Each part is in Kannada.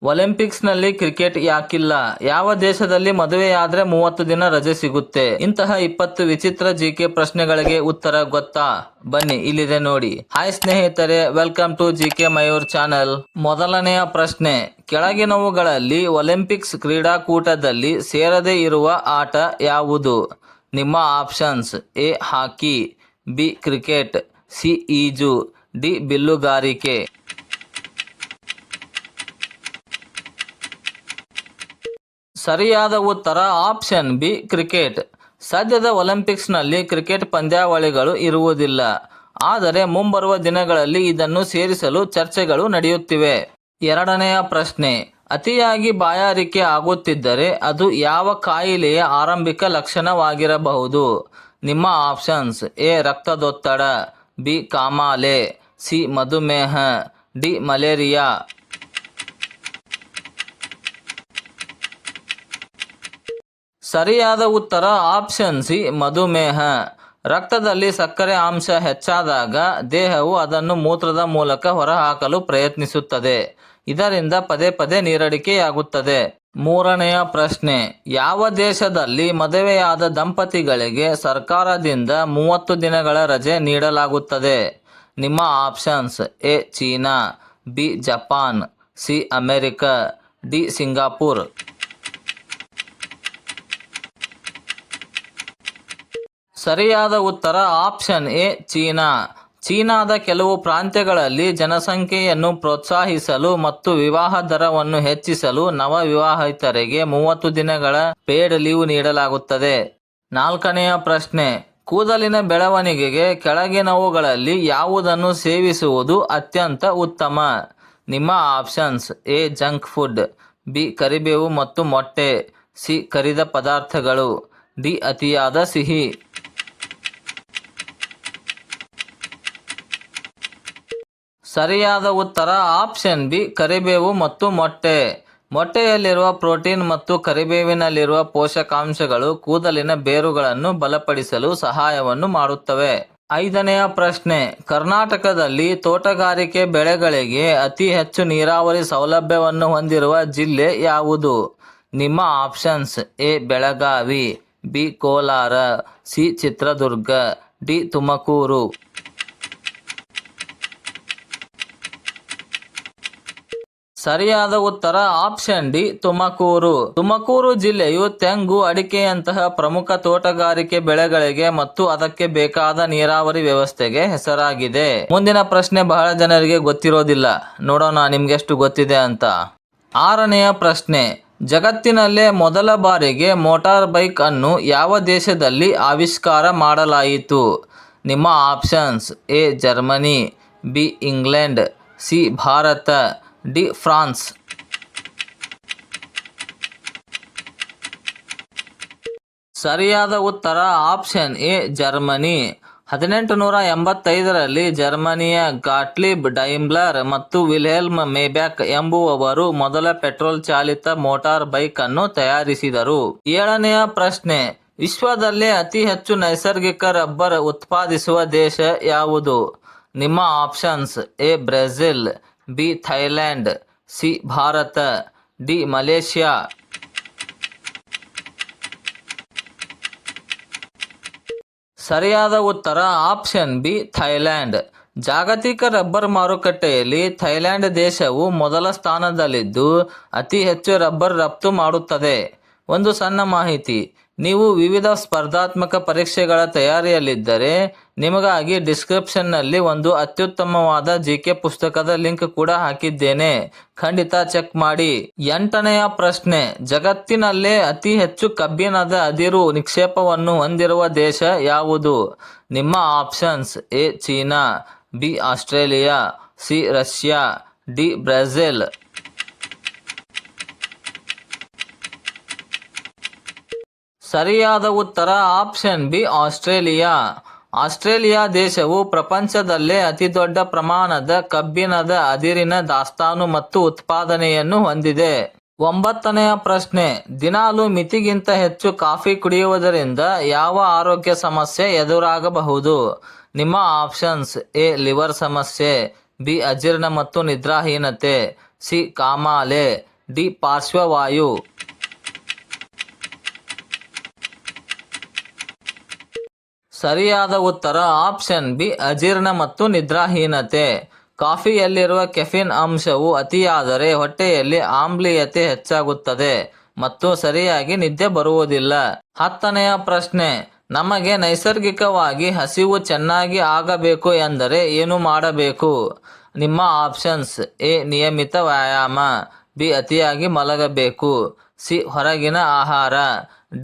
ಒಲಿಂಪಿಕ್ಸ್ನಲ್ಲಿ ಕ್ರಿಕೆಟ್ ಯಾಕಿಲ್ಲ? ಯಾವ ದೇಶದಲ್ಲಿ ಮದುವೆಯಾದ್ರೆ 30 ದಿನ ರಜೆ ಸಿಗುತ್ತೆ? ಇಂತಹ 20 ವಿಚಿತ್ರ ಜಿಕೆ ಪ್ರಶ್ನೆಗಳಿಗೆ ಉತ್ತರ ಗೊತ್ತಾ? ಬನ್ನಿ ಇಲ್ಲಿದೆ ನೋಡಿ. ಹಾಯ್ ಸ್ನೇಹಿತರೆ, welcome to GK Mayur channel. ಮೊದಲನೆಯ ಪ್ರಶ್ನೆ, ಕೆಳಗಿನವುಗಳಲ್ಲಿ ಒಲಿಂಪಿಕ್ಸ್ ಕ್ರೀಡಾಕೂಟದಲ್ಲಿ ಸೇರದೇ ಇರುವ ಆಟ ಯಾವುದು? ನಿಮ್ಮ options: A hockey, B cricket, C ಈಜು, ಡಿ ಬಿಲ್ಲುಗಾರಿಕೆ. ಸರಿಯಾದ ಉತ್ತರ ಆಪ್ಷನ್ ಬಿ ಕ್ರಿಕೆಟ್. ಸದ್ಯದ ಒಲಿಂಪಿಕ್ಸ್ನಲ್ಲಿ ಕ್ರಿಕೆಟ್ ಪಂದ್ಯಾವಳಿಗಳು ಇರುವುದಿಲ್ಲ. ಆದರೆ ಮುಂಬರುವ ದಿನಗಳಲ್ಲಿ ಇದನ್ನು ಸೇರಿಸಲು ಚರ್ಚೆಗಳು ನಡೆಯುತ್ತಿವೆ. ಎರಡನೆಯ ಪ್ರಶ್ನೆ, ಅತಿಯಾಗಿ ಬಾಯಾರಿಕೆ ಆಗುತ್ತಿದ್ದರೆ ಅದು ಯಾವ ಕಾಯಿಲೆಯ ಆರಂಭಿಕ ಲಕ್ಷಣವಾಗಿರಬಹುದು? ನಿಮ್ಮ ಆಪ್ಷನ್ಸ್: ಎ ರಕ್ತದೊತ್ತಡ, ಬಿ ಕಾಮಾಲೆ, ಸಿ ಮಧುಮೇಹ, ಡಿ ಮಲೇರಿಯಾ. ಸರಿಯಾದ ಉತ್ತರ ಆಪ್ಷನ್ ಸಿ ಮಧುಮೇಹ. ರಕ್ತದಲ್ಲಿ ಸಕ್ಕರೆ ಅಂಶ ಹೆಚ್ಚಾದಾಗ ದೇಹವು ಅದನ್ನು ಮೂತ್ರದ ಮೂಲಕ ಹೊರಹಾಕಲು ಪ್ರಯತ್ನಿಸುತ್ತದೆ. ಇದರಿಂದ ಪದೇ ಪದೇ ನೀರಡಿಕೆಯಾಗುತ್ತದೆ. ಮೂರನೆಯ ಪ್ರಶ್ನೆ, ಯಾವ ದೇಶದಲ್ಲಿ ಮದುವೆಯಾದ ದಂಪತಿಗಳಿಗೆ ಸರ್ಕಾರದಿಂದ 30 ದಿನಗಳ ರಜೆ ನೀಡಲಾಗುತ್ತದೆ? ನಿಮ್ಮ options: A China, B Japan, C America, D Singapore. ಸರಿಯಾದ ಉತ್ತರ ಆಪ್ಷನ್ ಎ ಚೀನಾ. ಚೀನಾದ ಕೆಲವು ಪ್ರಾಂತ್ಯಗಳಲ್ಲಿ ಜನಸಂಖ್ಯೆಯನ್ನು ಪ್ರೋತ್ಸಾಹಿಸಲು ಮತ್ತು ವಿವಾಹ ದರವನ್ನು ಹೆಚ್ಚಿಸಲು ನವ ವಿವಾಹಿತರಿಗೆ 30 ದಿನಗಳ ಪೇಡ್ ಲೀವ್ ನೀಡಲಾಗುತ್ತದೆ. ನಾಲ್ಕನೆಯ ಪ್ರಶ್ನೆ, ಕೂದಲಿನ ಬೆಳವಣಿಗೆಗೆ ಕೆಳಗಿನವುಗಳಲ್ಲಿ ಯಾವುದನ್ನು ಸೇವಿಸುವುದು ಅತ್ಯಂತ ಉತ್ತಮ? ನಿಮ್ಮ options: A junk food, B ಕರಿಬೇವು ಮತ್ತು ಮೊಟ್ಟೆ, ಸಿ ಕರಿದ ಪದಾರ್ಥಗಳು, ಡಿ ಅತಿಯಾದ ಸಿಹಿ. ಸರಿಯಾದ ಉತ್ತರ ಆಪ್ಷನ್ ಬಿ ಕರಿಬೇವು ಮತ್ತು ಮೊಟ್ಟೆ. ಮೊಟ್ಟೆಯಲ್ಲಿರುವ ಪ್ರೋಟೀನ್ ಮತ್ತು ಕರಿಬೇವಿನಲ್ಲಿರುವ ಪೋಷಕಾಂಶಗಳು ಕೂದಲಿನ ಬೇರುಗಳನ್ನು ಬಲಪಡಿಸಲು ಸಹಾಯವನ್ನು ಮಾಡುತ್ತವೆ. ಐದನೆಯ ಪ್ರಶ್ನೆ, ಕರ್ನಾಟಕದಲ್ಲಿ ತೋಟಗಾರಿಕೆ ಬೆಳೆಗಳಿಗೆ ಅತಿ ಹೆಚ್ಚು ನೀರಾವರಿ ಸೌಲಭ್ಯವನ್ನು ಹೊಂದಿರುವ ಜಿಲ್ಲೆ ಯಾವುದು? ನಿಮ್ಮ options: A Belagavi, B Kolar, C Chitradurga, D Tumakuru. ಸರಿಯಾದ ಉತ್ತರ ಆಪ್ಷನ್ ಡಿ ತುಮಕೂರು. ತುಮಕೂರು ಜಿಲ್ಲೆಯು ತೆಂಗು, ಅಡಿಕೆಯಂತಹ ಪ್ರಮುಖ ತೋಟಗಾರಿಕೆ ಬೆಳೆಗಳಿಗೆ ಮತ್ತು ಅದಕ್ಕೆ ಬೇಕಾದ ನೀರಾವರಿ ವ್ಯವಸ್ಥೆಗೆ ಹೆಸರಾಗಿದೆ. ಮುಂದಿನ ಪ್ರಶ್ನೆ ಬಹಳ ಜನರಿಗೆ ಗೊತ್ತಿರೋದಿಲ್ಲ, ನೋಡೋಣ ನಿಮ್ಗೆಷ್ಟು ಗೊತ್ತಿದೆ ಅಂತ. ಆರನೆಯ ಪ್ರಶ್ನೆ, ಜಗತ್ತಿನಲ್ಲೇ ಮೊದಲ ಬಾರಿಗೆ ಮೋಟಾರ್ ಬೈಕ್ ಅನ್ನು ಯಾವ ದೇಶದಲ್ಲಿ ಆವಿಷ್ಕಾರ ಮಾಡಲಾಯಿತು? ನಿಮ್ಮ options: A Germany, B England, C Bharat, D France. ಸರಿಯಾದ ಉತ್ತರ ಆಪ್ಷನ್ ಎ ಜರ್ಮನಿ. 1885ರಲ್ಲಿ ಜರ್ಮನಿಯ ಗಾಟ್ಲಿಬ್ ಡೈಮ್ಲರ್ ಮತ್ತು ವಿಲ್ಹೆಲ್ಮ್ ಮೇಬ್ಯಾಕ್ ಎಂಬುವವರು ಮೊದಲ ಪೆಟ್ರೋಲ್ ಚಾಲಿತ ಮೋಟಾರ್ ಬೈಕ್ ಅನ್ನು ತಯಾರಿಸಿದರು. ಏಳನೆಯ ಪ್ರಶ್ನೆ, ವಿಶ್ವದಲ್ಲೇ ಅತಿ ಹೆಚ್ಚು ನೈಸರ್ಗಿಕ ರಬ್ಬರ್ ಉತ್ಪಾದಿಸುವ ದೇಶ ಯಾವುದು? ನಿಮ್ಮ options: A Brazil, B Thailand, C Bharat, D Malaysia. ಸರಿಯಾದ ಉತ್ತರ ಆಪ್ಷನ್ ಬಿ ಥೈಲ್ಯಾಂಡ್. ಜಾಗತಿಕ ರಬ್ಬರ್ ಮಾರುಕಟ್ಟೆಯಲ್ಲಿ ಥೈಲ್ಯಾಂಡ್ ದೇಶವು ಮೊದಲ ಸ್ಥಾನದಲ್ಲಿದ್ದು ಅತಿ ಹೆಚ್ಚು ರಬ್ಬರ್ ರಫ್ತು ಮಾಡುತ್ತದೆ. ಒಂದು ಸಣ್ಣ ಮಾಹಿತಿ, ನೀವು ವಿವಿಧ ಸ್ಪರ್ಧಾತ್ಮಕ ಪರೀಕ್ಷೆಗಳ ತಯಾರಿಯಲ್ಲಿದ್ದರೆ ನಿಮಗಾಗಿ ಡಿಸ್ಕ್ರಿಪ್ಷನ್ನಲ್ಲಿ ಒಂದು ಅತ್ಯುತ್ತಮವಾದ ಜಿಕೆ ಪುಸ್ತಕದ ಲಿಂಕ್ ಕೂಡ ಹಾಕಿದ್ದೇನೆ, ಖಂಡಿತ ಚೆಕ್ ಮಾಡಿ. ಎಂಟನೆಯ ಪ್ರಶ್ನೆ, ಜಗತ್ತಿನಲ್ಲೇ ಅತಿ ಹೆಚ್ಚು ಕಬ್ಬಿಣದ ಅದಿರು ನಿಕ್ಷೇಪವನ್ನು ಹೊಂದಿರುವ ದೇಶ ಯಾವುದು? ನಿಮ್ಮ options: A China, B Australia, C Russia, D Brazil. ಸರಿಯಾದ ಉತ್ತರ ಆಪ್ಷನ್ ಬಿ ಆಸ್ಟ್ರೇಲಿಯಾ. ಆಸ್ಟ್ರೇಲಿಯಾ ದೇಶವು ಪ್ರಪಂಚದಲ್ಲೇ ಅತಿದೊಡ್ಡ ಪ್ರಮಾಣದ ಕಬ್ಬಿಣದ ಅದಿರಿನ ದಾಸ್ತಾನು ಮತ್ತು ಉತ್ಪಾದನೆಯನ್ನು ಹೊಂದಿದೆ. ಒಂಬತ್ತನೆಯ ಪ್ರಶ್ನೆ, ದಿನಾಲು ಮಿತಿಗಿಂತ ಹೆಚ್ಚು ಕಾಫಿ ಕುಡಿಯುವುದರಿಂದ ಯಾವ ಆರೋಗ್ಯ ಸಮಸ್ಯೆ ಎದುರಾಗಬಹುದು? ನಿಮ್ಮ ಆಪ್ಷನ್ಸ್: ಎ ಲಿವರ್ ಸಮಸ್ಯೆ, ಬಿ ಅಜೀರ್ಣ ಮತ್ತು ನಿದ್ರಾಹೀನತೆ, ಸಿ ಕಾಮಾಲೆ, ಡಿ ಪಾರ್ಶ್ವವಾಯು. ಸರಿಯಾದ ಉತ್ತರ ಆಪ್ಷನ್ ಬಿ ಅಜೀರ್ಣ ಮತ್ತು ನಿದ್ರಾಹೀನತೆ. ಕಾಫಿಯಲ್ಲಿರುವ ಕೆಫಿನ್ ಅಂಶವು ಅತಿಯಾದರೆ ಹೊಟ್ಟೆಯಲ್ಲಿ ಆಮ್ಲೀಯತೆ ಹೆಚ್ಚಾಗುತ್ತದೆ ಮತ್ತು ಸರಿಯಾಗಿ ನಿದ್ದೆ ಬರುವುದಿಲ್ಲ. 10ನೆಯ ಪ್ರಶ್ನೆ, ನಮಗೆ ನೈಸರ್ಗಿಕವಾಗಿ ಹಸಿವು ಚೆನ್ನಾಗಿ ಆಗಬೇಕು ಎಂದರೆ ಏನು ಮಾಡಬೇಕು? ನಿಮ್ಮ ಆಪ್ಷನ್ಸ್: ಎ ನಿಯಮಿತ ವ್ಯಾಯಾಮ, ಬಿ ಅತಿಯಾಗಿ ಮಲಗಬೇಕು, ಸಿ ಹೊರಗಿನ ಆಹಾರ,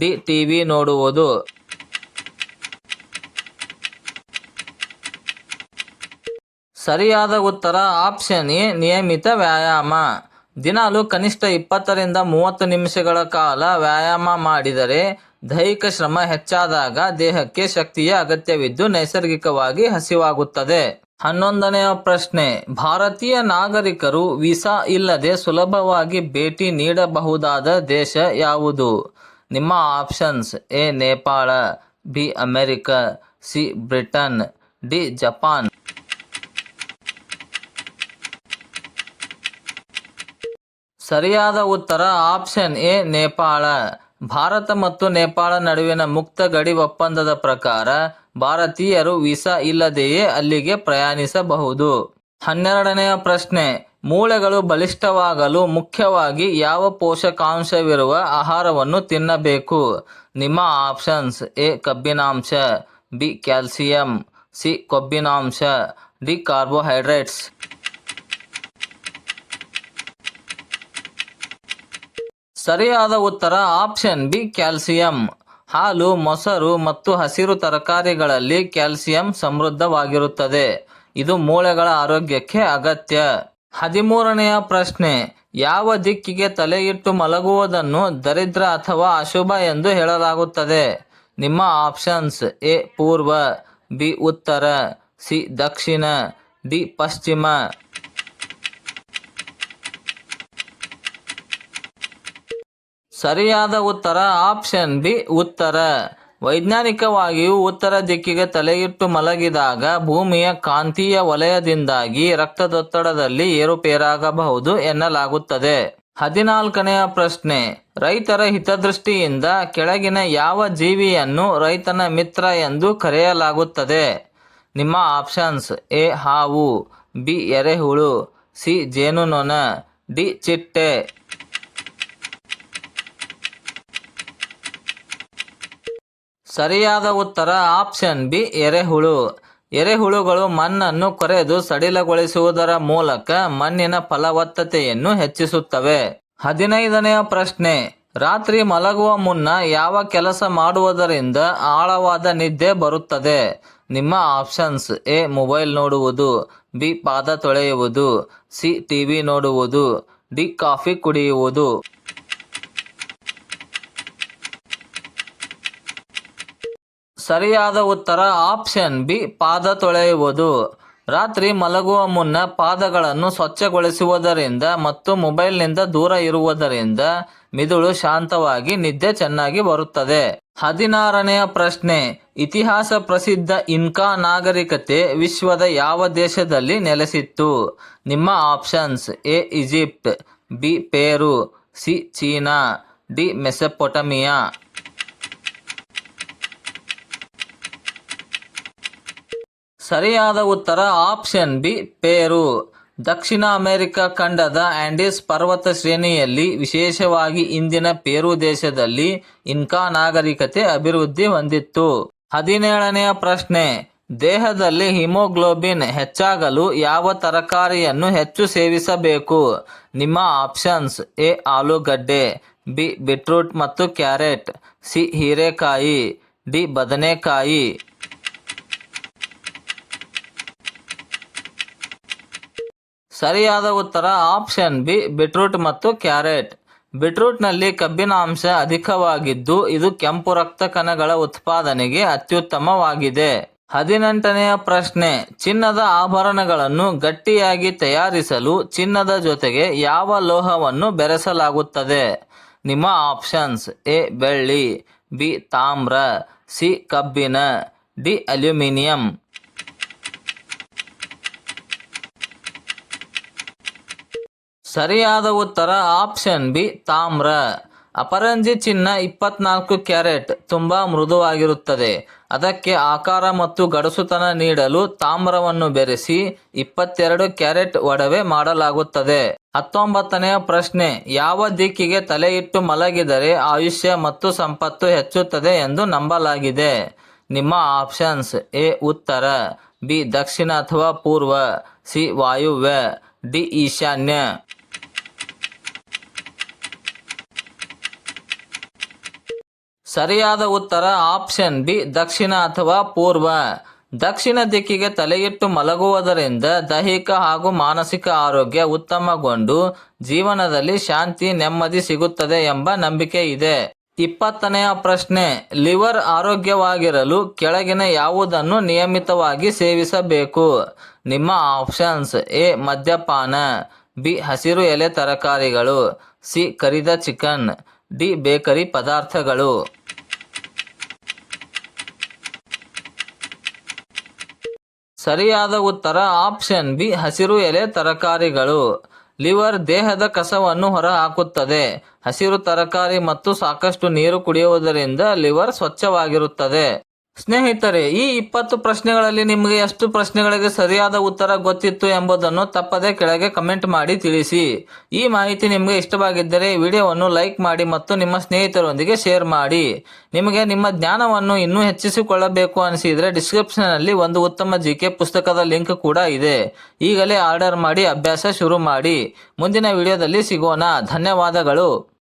ಡಿ ಟಿವಿ ನೋಡುವುದು. ಸರಿಯಾದ ಉತ್ತರ ಆಪ್ಷನ್ ಎ ನಿಯಮಿತ ವ್ಯಾಯಾಮ. ದಿನಾಲು ಕನಿಷ್ಠ 20ರಿಂದ 30 ನಿಮಿಷಗಳ ಕಾಲ ವ್ಯಾಯಾಮ ಮಾಡಿದರೆ ದೈಹಿಕ ಶ್ರಮ ಹೆಚ್ಚಾದಾಗ ದೇಹಕ್ಕೆ ಶಕ್ತಿಯ ಅಗತ್ಯವಿದ್ದು ನೈಸರ್ಗಿಕವಾಗಿ ಹಸಿವಾಗುತ್ತದೆ. 11ನೆಯ ಪ್ರಶ್ನೆ, ಭಾರತೀಯ ನಾಗರಿಕರು ವೀಸಾ ಇಲ್ಲದೆ ಸುಲಭವಾಗಿ ಭೇಟಿ ನೀಡಬಹುದಾದ ದೇಶ ಯಾವುದು? ನಿಮ್ಮ options: A Nepal, B America, C Britain, D Japan. ಸರಿಯಾದ ಉತ್ತರ ಆಪ್ಷನ್ ಎ ನೇಪಾಳ. ಭಾರತ ಮತ್ತು ನೇಪಾಳ ನಡುವಿನ ಮುಕ್ತ ಗಡಿ ಒಪ್ಪಂದದ ಪ್ರಕಾರ ಭಾರತೀಯರು ವೀಸಾ ಇಲ್ಲದೆಯೇ ಅಲ್ಲಿಗೆ ಪ್ರಯಾಣಿಸಬಹುದು. 12ನೆಯ ಪ್ರಶ್ನೆ, ಮೂಳೆಗಳು ಬಲಿಷ್ಠವಾಗಲು ಮುಖ್ಯವಾಗಿ ಯಾವ ಪೋಷಕಾಂಶವಿರುವ ಆಹಾರವನ್ನು ತಿನ್ನಬೇಕು? ನಿಮ್ಮ ಆಪ್ಷನ್ಸ್: ಎ ಕಬ್ಬಿನಾಂಶ, ಬಿ ಕ್ಯಾಲ್ಸಿಯಂ, ಸಿ ಕೊಬ್ಬಿನಾಂಶ, ಡಿ ಕಾರ್ಬೋಹೈಡ್ರೇಟ್ಸ್. ಸರಿಯಾದ ಉತ್ತರ ಆಪ್ಷನ್ ಬಿ ಕ್ಯಾಲ್ಸಿಯಂ. ಹಾಲು, ಮೊಸರು ಮತ್ತು ಹಸಿರು ತರಕಾರಿಗಳಲ್ಲಿ ಕ್ಯಾಲ್ಸಿಯಂ ಸಮೃದ್ಧವಾಗಿರುತ್ತದೆ. ಇದು ಮೂಳೆಗಳ ಆರೋಗ್ಯಕ್ಕೆ ಅಗತ್ಯ. 13ನೆಯ ಪ್ರಶ್ನೆ, ಯಾವ ದಿಕ್ಕಿಗೆ ತಲೆಯಿಟ್ಟು ಮಲಗುವುದನ್ನು ದರಿದ್ರ ಅಥವಾ ಅಶುಭ ಎಂದು ಹೇಳಲಾಗುತ್ತದೆ? ನಿಮ್ಮ ಆಪ್ಷನ್ಸ್: ಎ ಪೂರ್ವ, ಬಿ ಉತ್ತರ, ಸಿ ದಕ್ಷಿಣ, ಡಿ ಪಶ್ಚಿಮ. ಸರಿಯಾದ ಉತ್ತರ ಆಪ್ಷನ್ ಬಿ ಉತ್ತರ. ವೈಜ್ಞಾನಿಕವಾಗಿಯೂ ಉತ್ತರ ದಿಕ್ಕಿಗೆ ತಲೆಯಿಟ್ಟು ಮಲಗಿದಾಗ ಭೂಮಿಯ ಕಾಂತೀಯ ವಲಯದಿಂದಾಗಿ ರಕ್ತದೊತ್ತಡದಲ್ಲಿ ಏರುಪೇರಾಗಬಹುದು ಎನ್ನಲಾಗುತ್ತದೆ. 14ನೆಯ ಪ್ರಶ್ನೆ, ರೈತರ ಹಿತದೃಷ್ಟಿಯಿಂದ ಕೆಳಗಿನ ಯಾವ ಜೀವಿಯನ್ನು ರೈತನ ಮಿತ್ರ ಎಂದು ಕರೆಯಲಾಗುತ್ತದೆ? ನಿಮ್ಮ ಆಪ್ಷನ್ಸ್: ಎ ಹಾವು, ಬಿ ಎರೆಹುಳು, ಸಿ ಜೇನುನೊಣ, ಡಿ ಚಿಟ್ಟೆ. ಸರಿಯಾದ ಉತ್ತರ ಆಪ್ಷನ್ ಬಿ ಎರೆಹುಳು. ಎರೆಹುಳುಗಳು ಮಣ್ಣನ್ನು ಕೊರೆದು ಸಡಿಲಗೊಳಿಸುವುದರ ಮೂಲಕ ಮಣ್ಣಿನ ಫಲವತ್ತತೆಯನ್ನು ಹೆಚ್ಚಿಸುತ್ತವೆ. 15ನೆಯ ಪ್ರಶ್ನೆ, ರಾತ್ರಿ ಮಲಗುವ ಮುನ್ನ ಯಾವ ಕೆಲಸ ಮಾಡುವುದರಿಂದ ಆಳವಾದ ನಿದ್ದೆ ಬರುತ್ತದೆ? ನಿಮ್ಮ ಆಪ್ಷನ್ಸ್: ಎ ಮೊಬೈಲ್ ನೋಡುವುದು, ಬಿ ಪಾದ ತೊಳೆಯುವುದು, ಸಿ ಟಿವಿ ನೋಡುವುದು, ಡಿ ಕಾಫಿ ಕುಡಿಯುವುದು. ಸರಿಯಾದ ಉತ್ತರ ಆಪ್ಷನ್ ಬಿ ಪಾದ ತೊಳೆಯುವುದು. ರಾತ್ರಿ ಮಲಗುವ ಮುನ್ನ ಪಾದಗಳನ್ನು ಸ್ವಚ್ಛಗೊಳಿಸುವುದರಿಂದ ಮತ್ತು ಮೊಬೈಲ್ನಿಂದ ದೂರ ಇರುವುದರಿಂದ ಮಿದುಳು ಶಾಂತವಾಗಿ ನಿದ್ದೆ ಚೆನ್ನಾಗಿ ಬರುತ್ತದೆ. 16ನೆಯ ಪ್ರಶ್ನೆ, ಇತಿಹಾಸ ಪ್ರಸಿದ್ಧ ಇನ್ಕಾ ನಾಗರಿಕತೆ ವಿಶ್ವದ ಯಾವ ದೇಶದಲ್ಲಿ ನೆಲೆಸಿತ್ತು? ನಿಮ್ಮ ಆಪ್ಷನ್ಸ್: ಎ ಈಜಿಪ್ಟ್, ಬಿ ಪೇರು, ಸಿ ಚೀನಾ, ಡಿ ಮೆಸೊಪೊಟಮಿಯಾ. ಸರಿಯಾದ ಉತ್ತರ ಆಪ್ಷನ್ ಬಿ ಪೇರು. ದಕ್ಷಿಣ ಅಮೆರಿಕ ಖಂಡದ ಆಂಡೀಸ್ ಪರ್ವತ ಶ್ರೇಣಿಯಲ್ಲಿ ವಿಶೇಷವಾಗಿ ಇಂದಿನ ಪೇರು ದೇಶದಲ್ಲಿ ಇನ್ಕಾ ನಾಗರಿಕತೆ ಅಭಿವೃದ್ಧಿ ಹೊಂದಿತ್ತು. 17ನೆಯ ಪ್ರಶ್ನೆ, ದೇಹದಲ್ಲಿ ಹಿಮೋಗ್ಲೋಬಿನ್ ಹೆಚ್ಚಾಗಲು ಯಾವ ತರಕಾರಿಯನ್ನು ಹೆಚ್ಚು ಸೇವಿಸಬೇಕು? ನಿಮ್ಮ ಆಪ್ಷನ್ಸ್: ಎ ಆಲೂಗಡ್ಡೆ, ಬಿ ಬೀಟ್ರೂಟ್ ಮತ್ತು ಕ್ಯಾರೆಟ್, ಸಿ ಹೀರೆಕಾಯಿ, ಡಿ ಬದನೆಕಾಯಿ. ಸರಿಯಾದ ಉತ್ತರ ಆಪ್ಷನ್ ಬಿ ಬೀಟ್ರೂಟ್ ಮತ್ತು ಕ್ಯಾರೆಟ್. ಬೀಟ್ರೂಟ್ನಲ್ಲಿ ಕಬ್ಬಿನಾಂಶ ಅಧಿಕವಾಗಿದ್ದು ಇದು ಕೆಂಪು ರಕ್ತ ಕಣಗಳ ಉತ್ಪಾದನೆಗೆ ಅತ್ಯುತ್ತಮವಾಗಿದೆ. 18ನೆಯ ಪ್ರಶ್ನೆ, ಚಿನ್ನದ ಆಭರಣಗಳನ್ನು ಗಟ್ಟಿಯಾಗಿ ತಯಾರಿಸಲು ಚಿನ್ನದ ಜೊತೆಗೆ ಯಾವ ಲೋಹವನ್ನು ಬೆರೆಸಲಾಗುತ್ತದೆ? ನಿಮ್ಮ ಆಪ್ಷನ್ಸ್: ಎ ಬೆಳ್ಳಿ, ಬಿ ತಾಮ್ರ, ಸಿ ಕಬ್ಬಿಣ, ಡಿ ಅಲ್ಯೂಮಿನಿಯಂ. ಸರಿಯಾದ ಉತ್ತರ ಆಪ್ಷನ್ ಬಿ ತಾಮ್ರ. ಅಪರಂಜಿ ಚಿನ್ನ 24 ಕ್ಯಾರೆಟ್ ತುಂಬಾ ಮೃದುವಾಗಿರುತ್ತದೆ. ಅದಕ್ಕೆ ಆಕಾರ ಮತ್ತು ಗಡಸುತನ ನೀಡಲು ತಾಮ್ರವನ್ನು ಬೆರೆಸಿ 22 ಕ್ಯಾರೆಟ್ ಒಡವೆ ಮಾಡಲಾಗುತ್ತದೆ. 19ನೆಯ ಪ್ರಶ್ನೆ, ಯಾವ ದಿಕ್ಕಿಗೆ ತಲೆ ಇಟ್ಟು ಮಲಗಿದರೆ ಆಯುಷ್ಯ ಮತ್ತು ಸಂಪತ್ತು ಹೆಚ್ಚುತ್ತದೆ ಎಂದು ನಂಬಲಾಗಿದೆ? ನಿಮ್ಮ ಆಪ್ಷನ್ಸ್: ಎ ಉತ್ತರ, ಬಿ ದಕ್ಷಿಣ ಅಥವಾ ಪೂರ್ವ, ಸಿ ವಾಯುವ್ಯ, ಡಿ ಈಶಾನ್ಯ. ಸರಿಯಾದ ಉತ್ತರ ಆಪ್ಷನ್ ಬಿ ದಕ್ಷಿಣ ಅಥವಾ ಪೂರ್ವ. ದಕ್ಷಿಣ ದಿಕ್ಕಿಗೆ ತಲೆಯಿಟ್ಟು ಮಲಗುವುದರಿಂದ ದೈಹಿಕ ಹಾಗೂ ಮಾನಸಿಕ ಆರೋಗ್ಯ ಉತ್ತಮಗೊಂಡು ಜೀವನದಲ್ಲಿ ಶಾಂತಿ ನೆಮ್ಮದಿ ಸಿಗುತ್ತದೆ ಎಂಬ ನಂಬಿಕೆ ಇದೆ. 20ನೆಯ ಪ್ರಶ್ನೆ, ಲಿವರ್ ಆರೋಗ್ಯವಾಗಿರಲು ಕೆಳಗಿನ ಯಾವುದನ್ನು ನಿಯಮಿತವಾಗಿ ಸೇವಿಸಬೇಕು? ನಿಮ್ಮ ಆಪ್ಷನ್ಸ್: ಎ ಮದ್ಯಪಾನ, ಬಿ ಹಸಿರು ಎಲೆ ತರಕಾರಿಗಳು, ಸಿ ಕರಿದ ಚಿಕನ್, ಡಿ ಬೇಕರಿ ಪದಾರ್ಥಗಳು. ಸರಿಯಾದ ಉತ್ತರ ಆಪ್ಷನ್ ಬಿ ಹಸಿರು ಎಲೆ ತರಕಾರಿಗಳು. ಲಿವರ್ ದೇಹದ ಕಸವನ್ನು ಹೊರಹಾಕುತ್ತದೆ. ಹಸಿರು ತರಕಾರಿ ಮತ್ತು ಸಾಕಷ್ಟು ನೀರು ಕುಡಿಯುವುದರಿಂದ ಲಿವರ್ ಸ್ವಚ್ಛವಾಗಿರುತ್ತದೆ. ಸ್ನೇಹಿತರೆ, ಈ 20 ಪ್ರಶ್ನೆಗಳಲ್ಲಿ ನಿಮಗೆ ಎಷ್ಟು ಪ್ರಶ್ನೆಗಳಿಗೆ ಸರಿಯಾದ ಉತ್ತರ ಗೊತ್ತಿತ್ತು ಎಂಬುದನ್ನು ತಪ್ಪದೆ ಕೆಳಗೆ ಕಮೆಂಟ್ ಮಾಡಿ ತಿಳಿಸಿ. ಈ ಮಾಹಿತಿ ನಿಮಗೆ ಇಷ್ಟವಾಗಿದ್ದರೆ ವಿಡಿಯೋವನ್ನು ಲೈಕ್ ಮಾಡಿ ಮತ್ತು ನಿಮ್ಮ ಸ್ನೇಹಿತರೊಂದಿಗೆ ಶೇರ್ ಮಾಡಿ. ನಿಮಗೆ ನಿಮ್ಮ ಜ್ಞಾನವನ್ನು ಇನ್ನೂ ಹೆಚ್ಚಿಸಿಕೊಳ್ಳಬೇಕು ಅನಿಸಿದರೆ ಡಿಸ್ಕ್ರಿಪ್ಷನ್ನಲ್ಲಿ ಒಂದು ಉತ್ತಮ ಜಿಕೆ ಪುಸ್ತಕದ ಲಿಂಕ್ ಕೂಡ ಇದೆ. ಈಗಲೇ ಆರ್ಡರ್ ಮಾಡಿ ಅಭ್ಯಾಸ ಶುರು ಮಾಡಿ. ಮುಂದಿನ ವಿಡಿಯೋದಲ್ಲಿ ಸಿಗೋಣ. ಧನ್ಯವಾದಗಳು.